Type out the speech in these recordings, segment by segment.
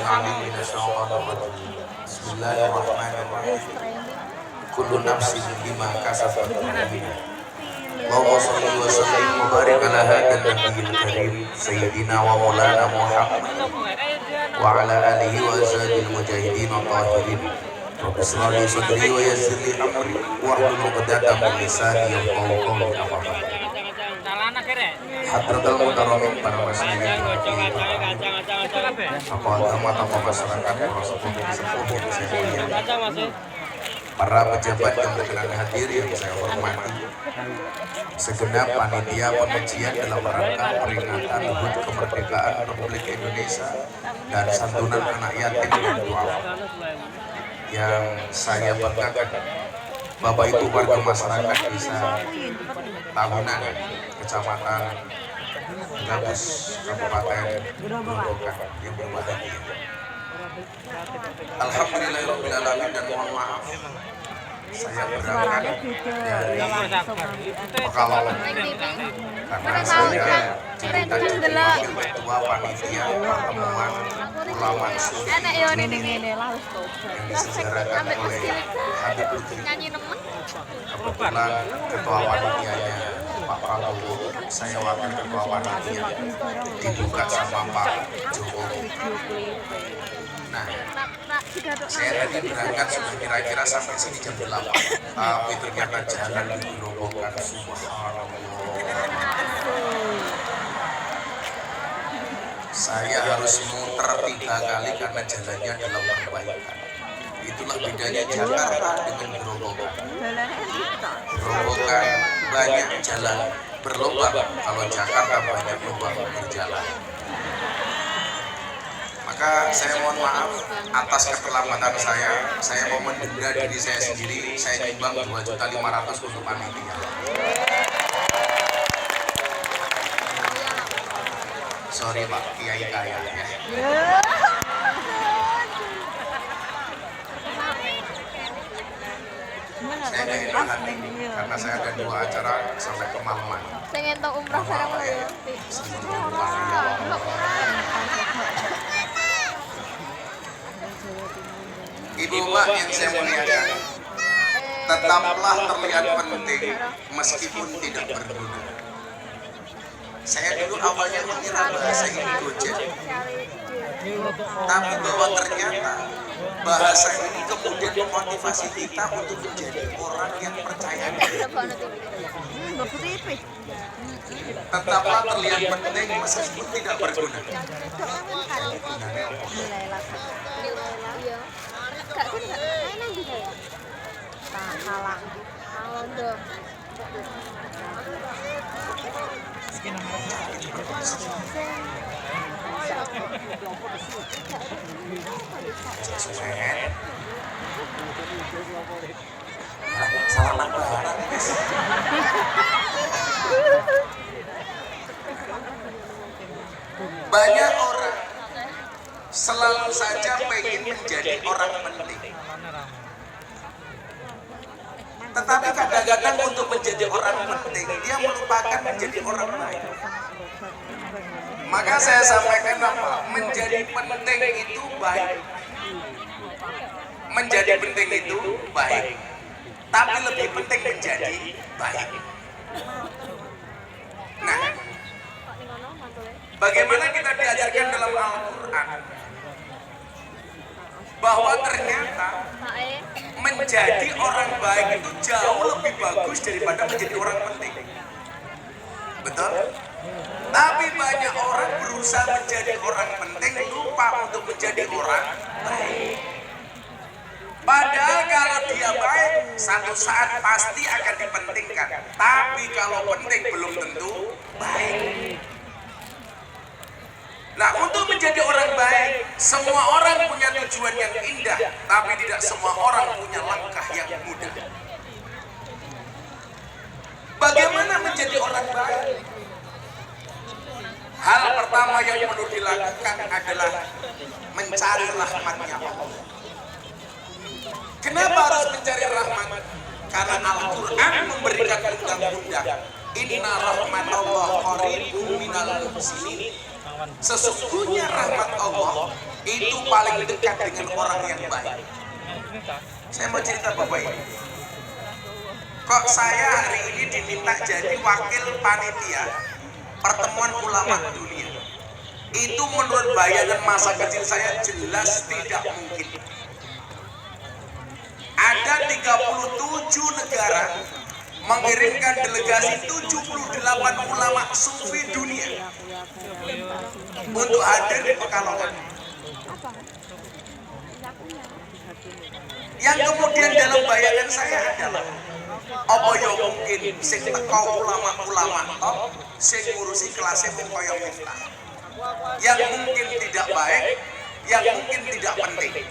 العليم من الشيطان الرجيم بسم الله الرحمن الرحيم كل نفس بما كسبت رهينة اللهم صل وسلم وبارك على هذا النبي الكريم سيدنا ومولانا محمد وعلى آله وأصحابه المجاهدين الطاهرين رب اشرح لي صدري ويسر لي أمري واحلل عقدة من لساني يفقهوا قولي أما بعد Hadratul Mukarramin para masyidik tokoh agama, tokoh masyarakat, para sepuh yang saya muliakan, para pejabat yang berkenan hadir yang saya hormati, segenap panitia pengajian dalam rangka peringatan HUT kemerdekaan Republik Indonesia dan santunan anak yatim dan duafa yang saya banggakan. Bapak Ibu warga masyarakat desa Tahunan, Kecamatan Gabus, Kabupaten Grobogan yang berbahagia. Alhamdulillahirrahmanirrahim, dan mohon maaf saya berangkat dari Pekalongan karena saya diminta jadi wakil ketua panitia pertemuan ulama Suri yang diselenggarakan oleh Habib Lutfi. Kebetulan ketua panitianya Pak Prabowo, saya wakil ketua panitia, dibuka sama Pak Jokowi. Nah, saya tadi berangkat sudah kira-kira sampai sini jam 8, tapi ternyata jalan di Grobogan, subhanallah. Saya harus muter 3 kali karena jalannya dalam perbaikan. Itulah bedanya Jakarta dengan Grobogan. Grobogan banyak jalan berlubang, kalau Jakarta banyak lubang berjalan. Maka saya mohon maaf atas keterlambatan saya mau mendenda diri saya sendiri, saya nyumbang 2.500.000 untuk panitia. Sorry Pak, Kiai kaya ya. Saya ada enak hati karena saya ada 2 acara sampai kemalaman. Saya ngentok umrah sekarang nanti. Ibu Mbak yang saya muliakan, tetaplah terlihat penting meskipun tidak berguna. Saya dulu awalnya mengira bahasa ini gojek, tapi bahwa ternyata bahasa ini kemudian memotivasi kita untuk menjadi orang yang percaya diri. Tetaplah terlihat penting meskipun tidak berguna. Banyak orang selalu saja pengen menjadi orang penting, tetapi kadang-kadang untuk menjadi orang penting dia melupakan menjadi orang baik. Maka saya sampaikan apa? Menjadi penting itu baik. Menjadi penting itu baik, tapi lebih penting menjadi baik. Nah, bagaimana kita diajarkan dalam Al-Quran bahwa ternyata menjadi orang baik itu jauh lebih bagus daripada menjadi orang penting. Betul? Tapi banyak orang berusaha menjadi orang penting, lupa untuk menjadi orang baik. Padahal kalau dia baik, satu saat pasti akan dipentingkan. Tapi kalau penting belum tentu baik. Nah, untuk menjadi orang baik, semua orang punya tujuan yang indah, tapi tidak semua orang punya langkah yang mudah. Bagaimana menjadi orang baik? Hal pertama yang perlu dilakukan adalah mencari rahmatnya Allah. Kenapa harus mencari rahmat? Karena Al-Quran memberikan undang-undang. Inna rahmatullah qaribun minal muhsinin. Sesungguhnya rahmat Allah itu paling dekat dengan orang yang baik. Saya mau cerita Bapak ini. Kok saya hari ini diminta jadi wakil panitia pertemuan ulama dunia? Itu menurut bayangan masa kecil saya jelas tidak mungkin. Ada 37 negara mengirimkan delegasi 78 ulama sufi dunia untuk hadir di Pekalongan. Yang kemudian dalam bayangan saya adalah apa ya mungkin sing teko ulama-ulama top sing ngurusi kelasnya mung kaya Miftah. Yang mungkin tidak baik, yang mungkin tidak penting.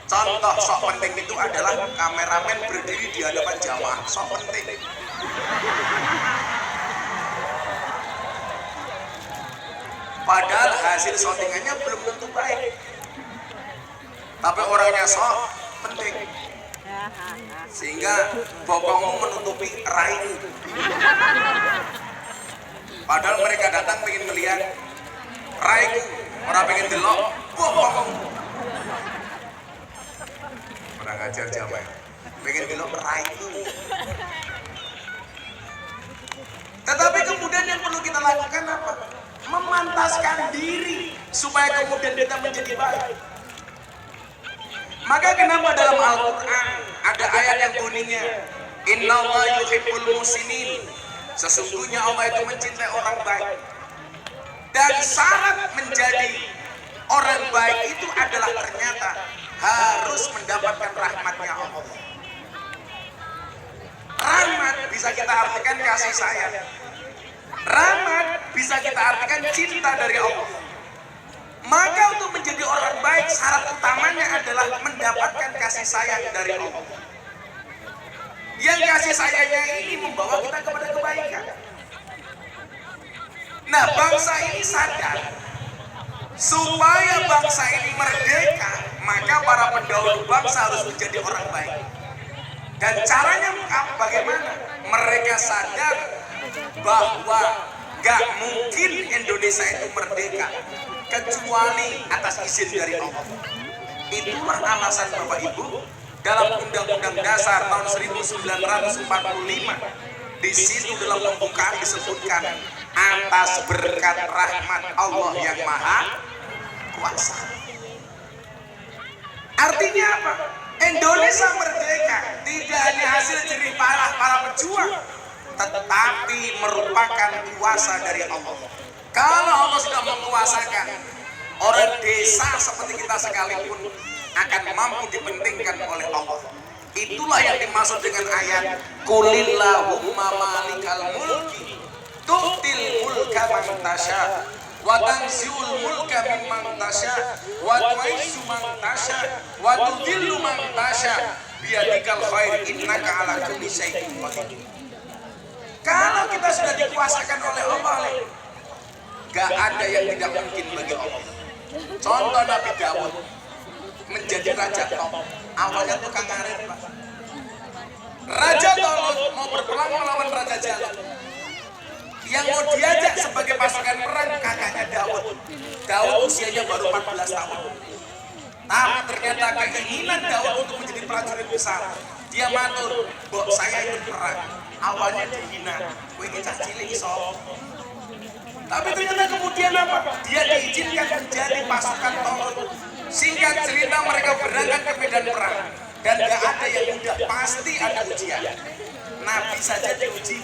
Contoh sok penting itu adalah kameramen berdiri di hadapan jamaah, sok penting. Padahal hasil syutingannya belum tentu baik. Tapi orangnya sok penting. Sehingga bokongmu menutupi raimu. Padahal mereka datang ingin melihat raiku, orang pengen delok bokongmu. Orang ngajar jamaah, pengen delok raiku. Tetapi kemudian yang perlu kita lakukan apa? Memantaskan diri supaya kemudian kita menjadi baik. Maka kenapa dalam Al-Quran ada ayat yang bunyinya Innallaha yuhibbul muhsinin, sesungguhnya Allah itu mencintai orang baik. Dan syarat menjadi orang baik itu adalah ternyata harus mendapatkan rahmatnya Allah. Rahmat bisa kita artikan kasih sayang. Rahmat bisa kita artikan cinta dari Allah. Maka untuk menjadi orang baik syarat utamanya adalah mendapatkan kasih sayang dari Allah. Yang kasih sayangnya ini membawa kita kepada kebaikan. Nah, bangsa ini sadar supaya bangsa ini merdeka, maka para pendahulu bangsa harus menjadi orang baik. Dan caranya bagaimana? Mereka sadar bahwa gak mungkin Indonesia itu merdeka kecuali atas izin dari Allah. Itulah alasan Bapak Ibu dalam Undang-Undang Dasar tahun 1945 di situ dalam pembukaan disebutkan atas berkat rahmat Allah yang Maha Kuasa. Artinya apa? Indonesia merdeka tidak hanya hasil jerih payah para pejuang, tetapi merupakan kuasa dari Allah. Kalau Allah sudah menguasakan, orang desa seperti kita sekalipun akan mampu dipentingkan oleh Allah. Itulah yang dimaksud dengan ayat Qulillahumma malikal mulki tu'til mulka man tasya wa tanzi'ul mulka mimman tasya wa tu'izzu man tasya wa tudhillu man tasya biyadikal khair innaka ala kulli syai'in qadir. Kalau kita sudah dikuasakan oleh Allah, gak ada yang tidak mungkin bagi Allah. Contoh Nabi Daud menjadi raja top, awalnya tukang ngarit, Pak. Raja Tolut mau berperang melawan Raja Jalut. Yang mau diajak sebagai pasukan perang kakaknya Daud. Daud usianya baru 14 tahun. Tapi ternyata keinginan Daud untuk menjadi prajurit besar. Dia matur, "Mbok saya ikut perang." Awalnya dihina, "Kowe iki cah cilik iso." Tapi ternyata kemudian apa? Dia diizinkan menjadi pasukan Tolut. Singkat cerita mereka berangkat ke medan perang. Dan gak ada yang mudah, pasti ada ujian. Nabi saja diuji.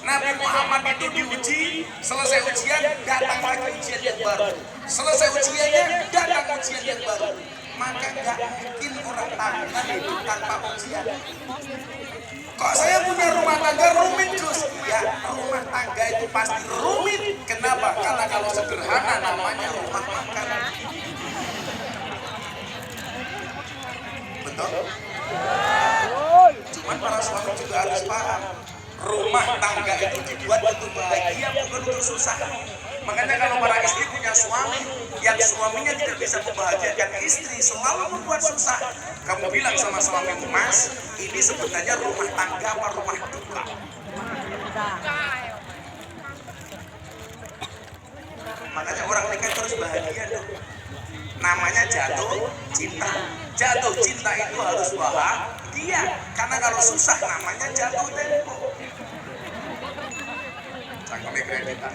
Nabi Muhammad itu diuji, selesai ujian datang lagi ujian yang baru. Selesai ujiannya datang ujian yang baru. Maka gak mungkin orang tangga hidup tanpa ujian. Kok saya punya rumah tangga rumit Gus? Ya, rumah tangga itu pasti rumit. Kenapa? Karena kalau sederhana namanya rumah makan. Betul? Cuman para suami juga harus paham, rumah tangga itu dibuat untuk bahagia, bukan untuk susah. Makanya kalau para istri punya suami yang suaminya tidak bisa membahagiakan istri, selalu membuat susah, kamu bilang sama suamimu, "Mas, ini sebenarnya rumah tangga apa rumah duka?" Makanya orang nikah terus bahagia dong. namanya jatuh cinta. Jatuh cinta itu harus bahagia, karena kalau susah namanya jatuh tempo. Cangkeme kreditan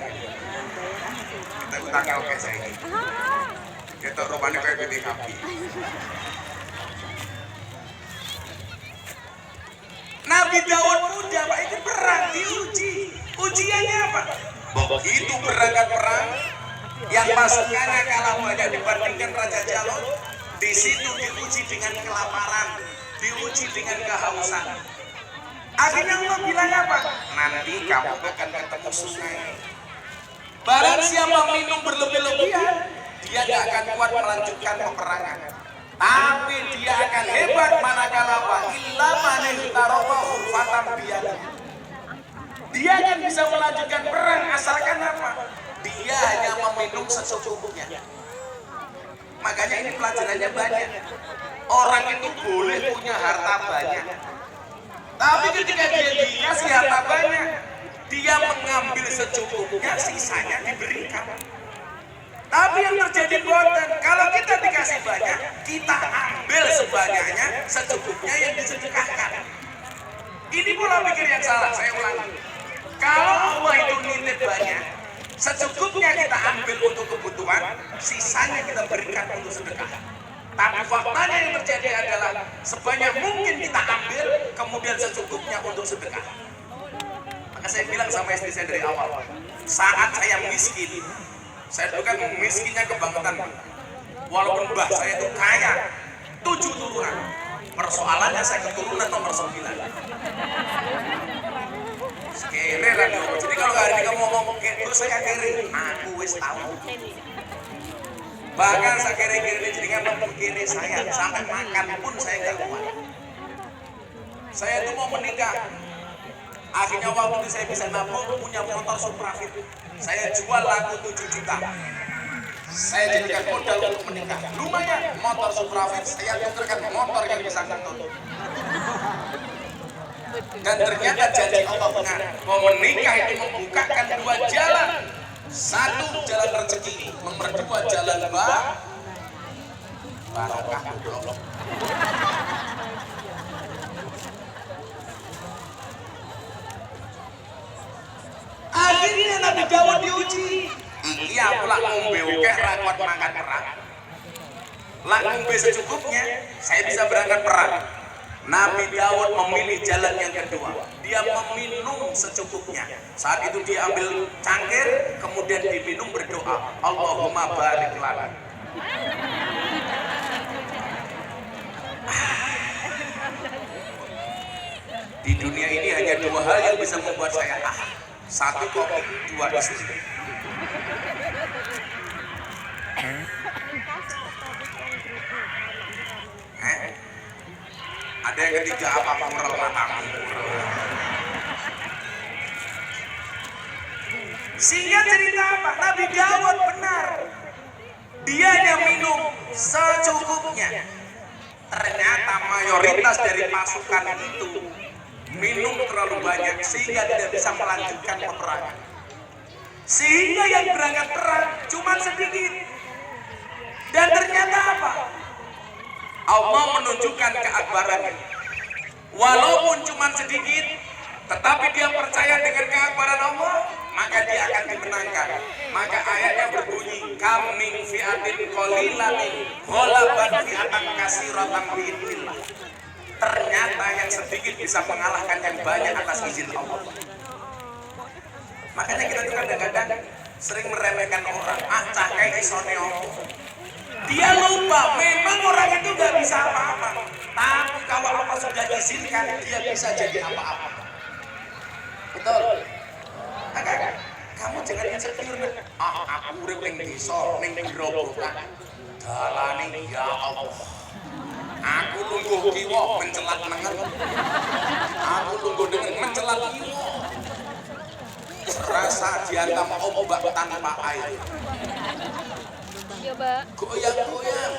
kita utangnya oke saya ini kita rupanya kayak gede kapi. Nabi Daud muda Pak, itu perang diuji. Ujiannya apa? Begitu berangkat perang yang pasukannya kalah banyak dibandingkan Raja Jalon, di situ diuji dengan kelaparan, diuji dengan kehausan. Akhirnya Allah bilang apa? Nanti kamu akan ketemu sungai. Barang siapa minum berlebih-lebihan, dia tidak akan kuat melanjutkan peperangan. Tapi dia akan hebat manakala apa? Illa manil tarowa hurfatam biyadi. Dia akan bisa melanjutkan perang asalkan apa? Dia hanya meminum secukupnya. Makanya ini pelajarannya banyak. Orang itu boleh punya harta banyak, tapi ketika dia dikasih harta banyak, dia mengambil secukupnya, sisanya diberikan. Tapi yang terjadi boten, kalau kita dikasih banyak, kita ambil sebanyaknya, secukupnya yang disedekahkan. Ini pola pikir yang salah, saya ulangi. Kalau Allah itu nitip banyak, secukupnya kita ambil untuk kebutuhan, sisanya kita berikan untuk sedekah. Tapi faktanya yang terjadi adalah sebanyak mungkin kita ambil, kemudian secukupnya untuk sedekah. Maka saya bilang sama istri saya dari awal, saat saya miskin, saya itu kan miskinnya kebangetan. Walaupun mbah saya itu kaya, 7 turunan. Persoalannya saya keturunan nomor 9. Sekere lah. Jadi kalau hari ini kamu ngomong terus saya kere, aku wis tahu. Bahkan saya kere-kere jadi kan kere saya, sampai makan pun saya nggak kuat. Saya itu mau menikah. Akhirnya waktu itu saya bisa nabung, punya motor Suprafit. Saya jual laku 7 juta. Saya jadikan modal untuk menikah. Lumayan, motor Suprafit saya tukarkan motor yang bisa ngentut. Dan ternyata janji Allah benar. Mau menikah itu membukakan 2 jalan. 1 jalan rezeki, nomor 2 jalan barokah goblok. Akhirnya Nabi Daud diuji. Iya, aku lah ngombe oke, rakwat makan perang. Lah ngombe secukupnya, saya bisa berangkat perang. Nabi Daud memilih jalan yang kedua. Dia meminum secukupnya. Saat itu dia ambil cangkir, kemudian diminum berdoa, Allahumma barik lana. Di dunia ini hanya 2 hal yang bisa membuat saya 1 kopi, 2 istri. Ada yang ketiga apa moral matamu. Sehingga cerita apa? Nabi Daud benar. Dia yang minum secukupnya. Ternyata mayoritas dari pasukan itu minum terlalu banyak sehingga tidak bisa melanjutkan peperangan. Sehingga yang berangkat perang cuma sedikit. Dan ternyata apa? Allah menunjukkan keakbarannya. Walaupun cuma sedikit, tetapi dia percaya dengan keakbaran Allah, maka dia akan dimenangkan. Maka ayatnya berbunyi, kam min fi'atin qalilatin ghalabat fi'atan katsiratan bi'idznillah. Ternyata yang sedikit bisa mengalahkan yang banyak atas izin Allah. Makanya kita tuh kadang-kadang sering meremehkan orang, cakai isone Allah. Dia lupa, memang orang itu gak bisa apa-apa. Tapi kalau Allah sudah izinkan, dia bisa jadi apa-apa. Betul? Nah, kamu jangan insecure. Aku urip ning desa, ning gerobokan. Dalane ya Allah. Aku lungguh kiwa mencelat nengen. Aku lungguh nengen mencelat kiwa. Serasa diantam ombak tanpa air. Goyang-goyang,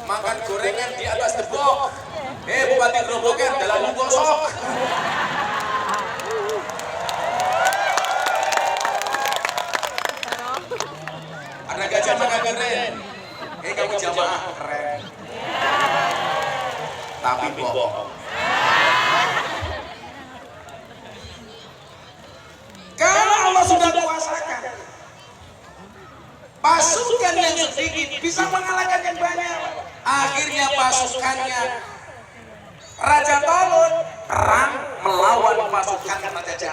makan gorengan di atas tembok. Bupati Grobogan dalam gosok. Ada gajah makan keren. kamu jamaah keren. Tapi bohong. Kalau Allah sudah kuasakan, pasukan yang sedikit bisa mengalahkan yang banyak. Akhirnya pasukannya Raja Tolut perang melawan pasukan Raja Jahat.